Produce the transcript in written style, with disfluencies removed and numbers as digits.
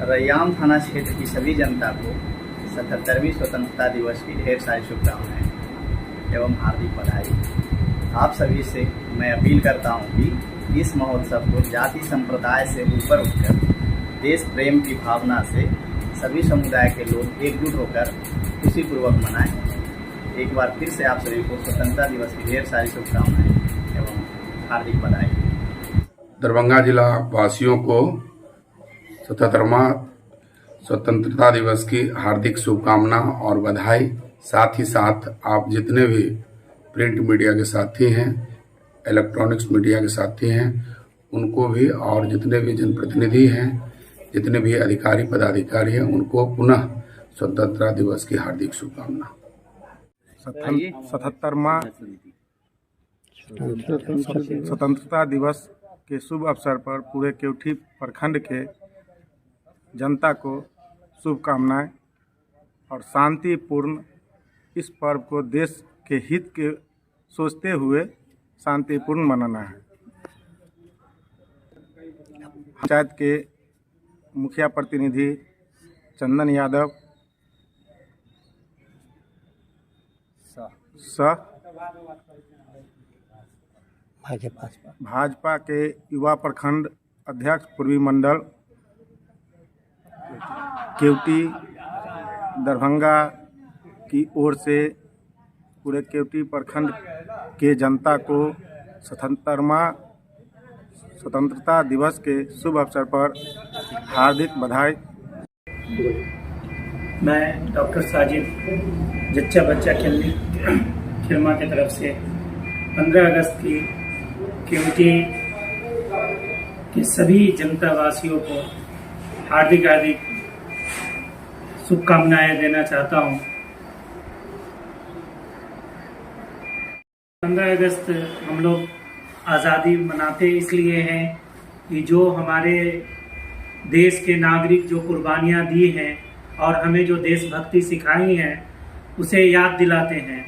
रैयाम थाना क्षेत्र की सभी जनता को 77वीं स्वतंत्रता दिवस की ढेर सारी शुभकामनाएं एवं हार्दिक बधाई। आप सभी से मैं अपील करता हूं कि इस महोत्सव को जाति संप्रदाय से ऊपर उठकर देश प्रेम की भावना से सभी समुदाय के लोग एकजुट होकर खुशीपूर्वक मनाएं। एक बार फिर से आप सभी को स्वतंत्रता दिवस की ढेर सारी शुभकामनाएं एवं हार्दिक बधाई। दरभंगा जिला वासियों को 77वां स्वतंत्रता दिवस की हार्दिक शुभकामना और बधाई। साथ ही साथ आप जितने भी प्रिंट मीडिया के साथी हैं, इलेक्ट्रॉनिक्स मीडिया के साथी हैं, उनको भी, और जितने भी जनप्रतिनिधि हैं, जितने भी अधिकारी पदाधिकारी हैं, उनको पुनः स्वतंत्रता दिवस की हार्दिक शुभकामना। 77वां स्वतंत्रता दिवस के शुभ अवसर पर पूरे केवटी प्रखंड के जनता को शुभकामनाएं और शांतिपूर्ण इस पर्व को देश के हित के सोचते हुए शांतिपूर्ण मनाना है। पंचायत के मुखिया प्रतिनिधि चंदन यादव भाजपा के युवा प्रखंड अध्यक्ष पूर्वी मंडल केवटी दरभंगा की ओर से पूरे केवटी प्रखंड के जनता को 77वां स्वतंत्रता दिवस के शुभ अवसर पर हार्दिक बधाई। मैं डॉक्टर साजिद जच्चा बच्चा खिरमा की तरफ से 15 अगस्त की केवटी के सभी जनता वासियों को हार्दिक शुभकामनाएं देना चाहता हूं। 15 अगस्त हम लोग आज़ादी मनाते इसलिए हैं कि जो हमारे देश के नागरिक जो कुर्बानियां दी हैं और हमें जो देशभक्ति सिखाई है उसे याद दिलाते हैं।